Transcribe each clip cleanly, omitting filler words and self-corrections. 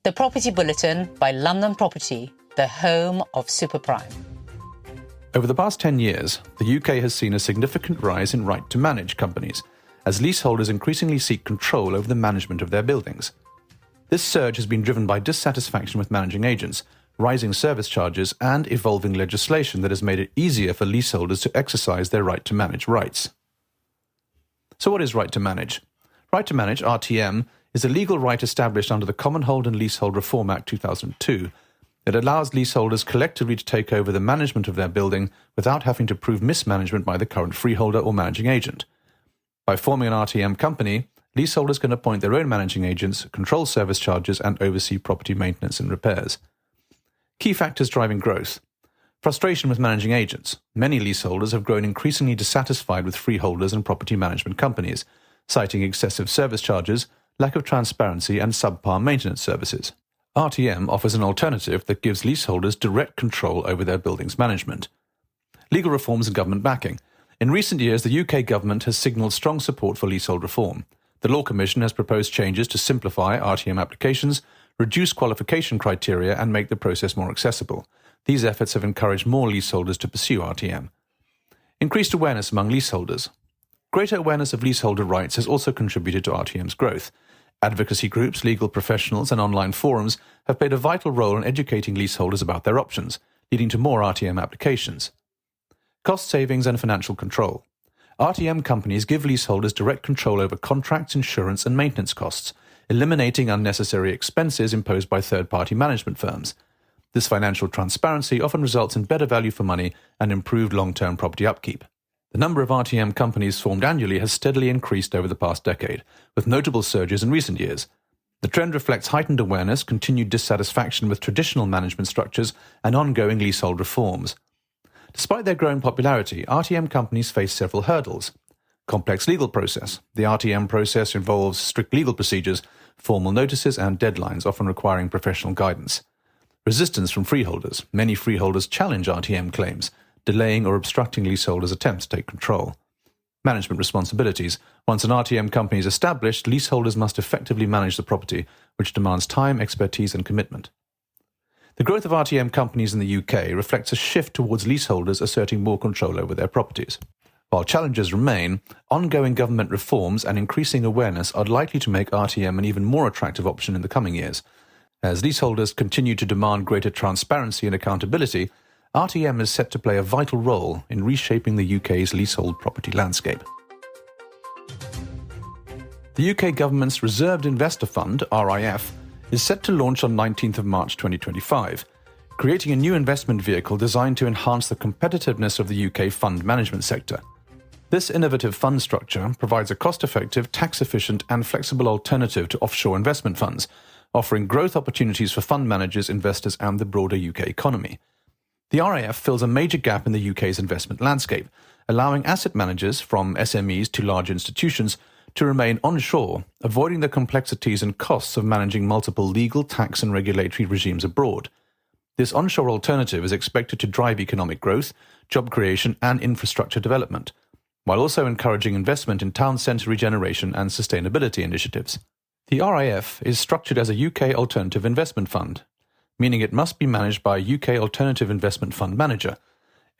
The Property Bulletin by London Property, the home of superprime. Over the past 10 years, the UK has seen a significant rise in right-to-manage companies, as leaseholders increasingly seek control over the management of their buildings. This surge has been driven by dissatisfaction with managing agents, rising service charges, and evolving legislation that has made it easier for leaseholders to exercise their right-to-manage rights. So what is right-to-manage? Right-to-manage, RTM, is a legal right established under the Commonhold and Leasehold Reform Act 2002 that allows leaseholders collectively to take over the management of their building without having to prove mismanagement by the current freeholder or managing agent. By forming an RTM company, leaseholders can appoint their own managing agents, control service charges, and oversee property maintenance and repairs. Key factors driving growth. Frustration with managing agents. Many leaseholders have grown increasingly dissatisfied with freeholders and property management companies, citing excessive service charges, lack of transparency, and subpar maintenance services. RTM offers an alternative that gives leaseholders direct control over their building's management. Legal reforms and government backing. In recent years, the UK government has signalled strong support for leasehold reform. The Law Commission has proposed changes to simplify RTM applications, reduce qualification criteria, and make the process more accessible. These efforts have encouraged more leaseholders to pursue RTM. Increased awareness among leaseholders. Greater awareness of leaseholder rights has also contributed to RTM's growth. Advocacy groups, legal professionals, and online forums have played a vital role in educating leaseholders about their options, leading to more RTM applications. Cost savings and financial control. RTM companies give leaseholders direct control over contracts, insurance, and maintenance costs, eliminating unnecessary expenses imposed by third-party management firms. This financial transparency often results in better value for money and improved long-term property upkeep. The number of RTM companies formed annually has steadily increased over the past decade, with notable surges in recent years. The trend reflects heightened awareness, continued dissatisfaction with traditional management structures, and ongoing leasehold reforms. Despite their growing popularity, RTM companies face several hurdles. Complex legal process. The RTM process involves strict legal procedures, formal notices, and deadlines, often requiring professional guidance. Resistance from freeholders. Many freeholders challenge RTM claims, delaying or obstructing leaseholders' attempts to take control. Management responsibilities. Once an RTM company is established, leaseholders must effectively manage the property, which demands time, expertise, and commitment. The growth of RTM companies in the UK reflects a shift towards leaseholders asserting more control over their properties. While challenges remain, ongoing government reforms and increasing awareness are likely to make RTM an even more attractive option in the coming years. As leaseholders continue to demand greater transparency and accountability, RTM is set to play a vital role in reshaping the UK's leasehold property landscape. The UK government's Reserved Investor Fund, RIF, is set to launch on 19th of March 2025, creating a new investment vehicle designed to enhance the competitiveness of the UK fund management sector. This innovative fund structure provides a cost-effective, tax-efficient, and flexible alternative to offshore investment funds, offering growth opportunities for fund managers, investors, and the broader UK economy. The RIF fills a major gap in the UK's investment landscape, allowing asset managers, from SMEs to large institutions, to remain onshore, avoiding the complexities and costs of managing multiple legal, tax, and regulatory regimes abroad. This onshore alternative is expected to drive economic growth, job creation, and infrastructure development, while also encouraging investment in town centre regeneration and sustainability initiatives. The RIF is structured as a UK alternative investment fund, meaning it must be managed by a UK alternative investment fund manager.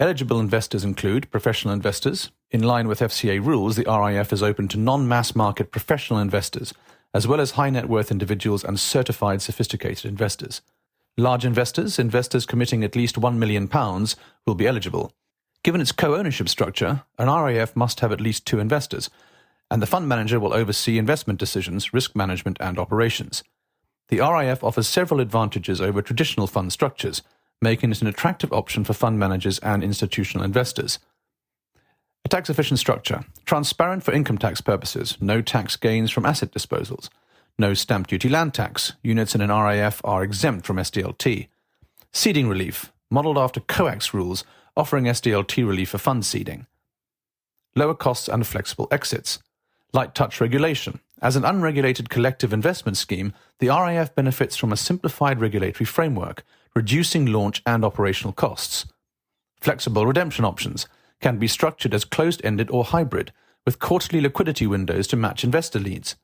Eligible investors include professional investors. In line with FCA rules, the RIF is open to non-mass market professional investors, as well as high net worth individuals and certified sophisticated investors. Large investors, investors committing at least £1 million, will be eligible. Given its co-ownership structure, an RIF must have at least 2 investors, and the fund manager will oversee investment decisions, risk management, and operations. The RIF offers several advantages over traditional fund structures, making it an attractive option for fund managers and institutional investors. A tax-efficient structure. Transparent for income tax purposes. No tax gains from asset disposals. No stamp duty land tax. Units in an RIF are exempt from SDLT. Seeding relief. Modelled after COAX rules, offering SDLT relief for fund seeding. Lower costs and flexible exits. Light touch regulation. As an unregulated collective investment scheme, the RIF benefits from a simplified regulatory framework, reducing launch and operational costs. Flexible redemption options can be structured as closed-ended or hybrid, with quarterly liquidity windows to match investor needs.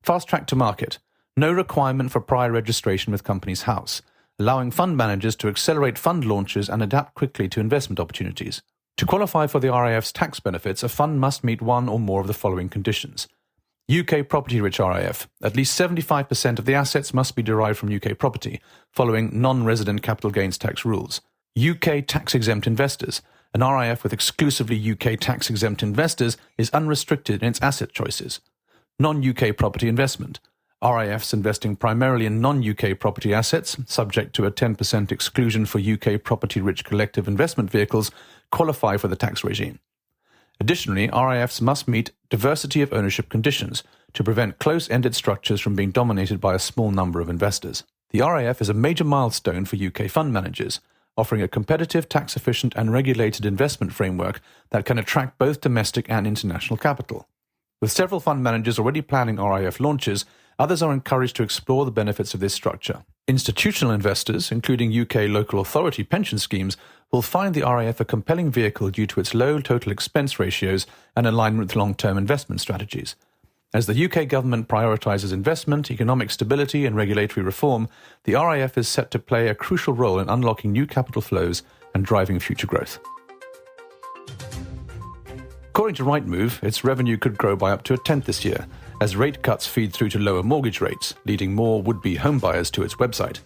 Fast track to market. no requirement for prior registration with Companies House, allowing fund managers to accelerate fund launches and adapt quickly to investment opportunities. To qualify for the RIF's tax benefits, a fund must meet one or more of the following conditions. UK property-rich RIF. At least 75% of the assets must be derived from UK property, following non-resident capital gains tax rules. UK tax-exempt investors. An RIF with exclusively UK tax-exempt investors is unrestricted in its asset choices. Non-UK property investment. RIFs investing primarily in non-UK property assets, subject to a 10% exclusion for UK property-rich collective investment vehicles, qualify for the tax regime. Additionally, RIFs must meet diversity of ownership conditions to prevent close-ended structures from being dominated by a small number of investors. The RIF is a major milestone for UK fund managers, offering a competitive, tax-efficient and regulated investment framework that can attract both domestic and international capital. With several fund managers already planning RIF launches, others are encouraged to explore the benefits of this structure. Institutional investors, including UK local authority pension schemes, will find the RIF a compelling vehicle due to its low total expense ratios and alignment with long-term investment strategies. As the UK government prioritises investment, economic stability and regulatory reform, the RIF is set to play a crucial role in unlocking new capital flows and driving future growth. According to Rightmove, its revenue could grow by up to a tenth this year, as rate cuts feed through to lower mortgage rates, leading more would-be homebuyers to its website.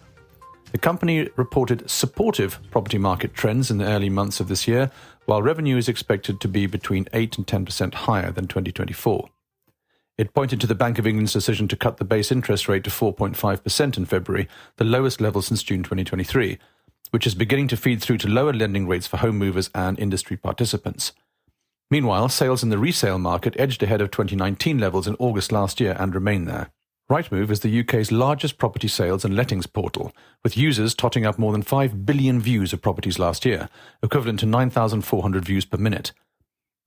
The company reported supportive property market trends in the early months of this year, while revenue is expected to be between 8 and 10% higher than 2024. It pointed to the Bank of England's decision to cut the base interest rate to 4.5% in February, the lowest level since June 2023, which is beginning to feed through to lower lending rates for home movers and industry participants. Meanwhile, sales in the resale market edged ahead of 2019 levels in August last year and remain there. Rightmove is the UK's largest property sales and lettings portal, with users totting up more than 5 billion views of properties last year, equivalent to 9,400 views per minute.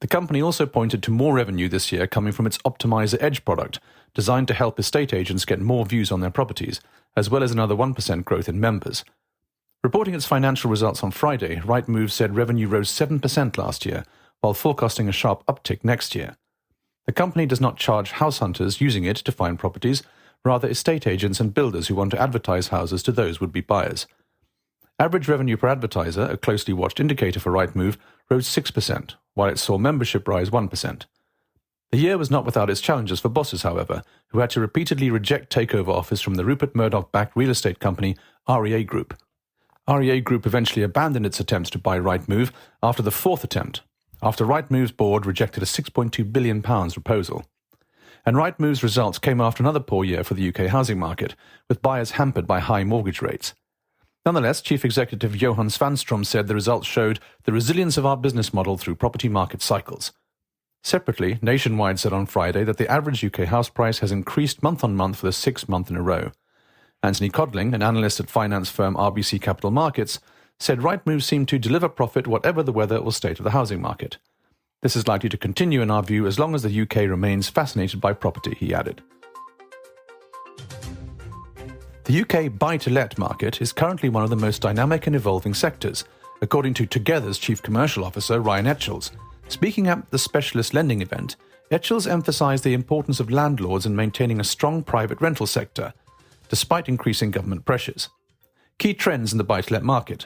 The company also pointed to more revenue this year coming from its Optimizer Edge product, designed to help estate agents get more views on their properties, as well as another 1% growth in members. Reporting its financial results on Friday, Rightmove said revenue rose 7% last year, while forecasting a sharp uptick next year. The company does not charge house hunters using it to find properties, rather estate agents and builders who want to advertise houses to those would-be buyers. Average revenue per advertiser, a closely watched indicator for Rightmove, rose 6%, while it saw membership rise 1%. The year was not without its challenges for bosses, however, who had to repeatedly reject takeover offers from the Rupert Murdoch-backed real estate company REA Group. REA Group eventually abandoned its attempts to buy Rightmove after the fourth attempt, after Rightmove's board rejected a £6.2 billion proposal. And Rightmove's results came after another poor year for the UK housing market, with buyers hampered by high mortgage rates. Nonetheless, Chief Executive Johan Svanstrom said the results showed the resilience of our business model through property market cycles. Separately, Nationwide said on Friday that the average UK house price has increased month on month for the sixth month in a row. Anthony Codling, an analyst at finance firm RBC Capital Markets, said Rightmove seemed to deliver profit whatever the weather or state of the housing market. This is likely to continue in our view as long as the UK remains fascinated by property, he added. The UK buy-to-let market is currently one of the most dynamic and evolving sectors, according to Together's Chief Commercial Officer Ryan Etchells. Speaking at the specialist lending event, Etchells emphasised the importance of landlords in maintaining a strong private rental sector, despite increasing government pressures. Key trends in the buy-to-let market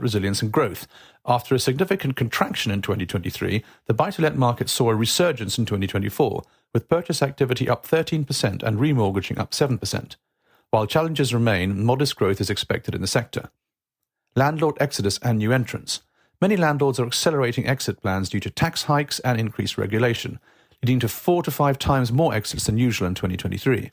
resilience and growth. After a significant contraction in 2023, the buy-to-let market saw a resurgence in 2024, with purchase activity up 13% and remortgaging up 7%. While challenges remain, modest growth is expected in the sector. Landlord exodus and new entrants. Many landlords are accelerating exit plans due to tax hikes and increased regulation, leading to 4 to 5 times more exits than usual in 2023.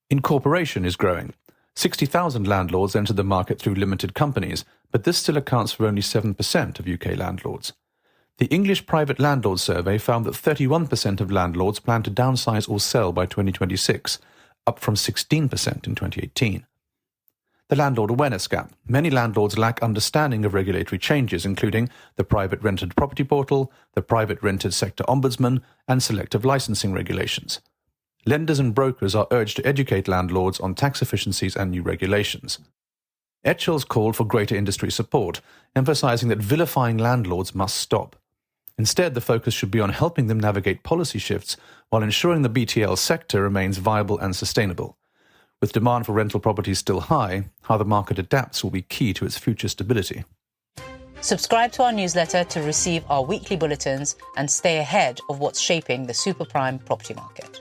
Incorporation is growing. 60,000 landlords entered the market through limited companies, but this still accounts for only 7% of UK landlords. The English Private Landlord Survey found that 31% of landlords plan to downsize or sell by 2026, up from 16% in 2018. The landlord awareness gap. Many landlords lack understanding of regulatory changes, including the Private Rented Property Portal, the Private Rented Sector Ombudsman, and selective licensing regulations. Lenders and brokers are urged to educate landlords on tax efficiencies and new regulations. Etchells called for greater industry support, emphasising that vilifying landlords must stop. Instead, the focus should be on helping them navigate policy shifts while ensuring the BTL sector remains viable and sustainable. With demand for rental properties still high, how the market adapts will be key to its future stability. Subscribe to our newsletter to receive our weekly bulletins and stay ahead of what's shaping the superprime property market.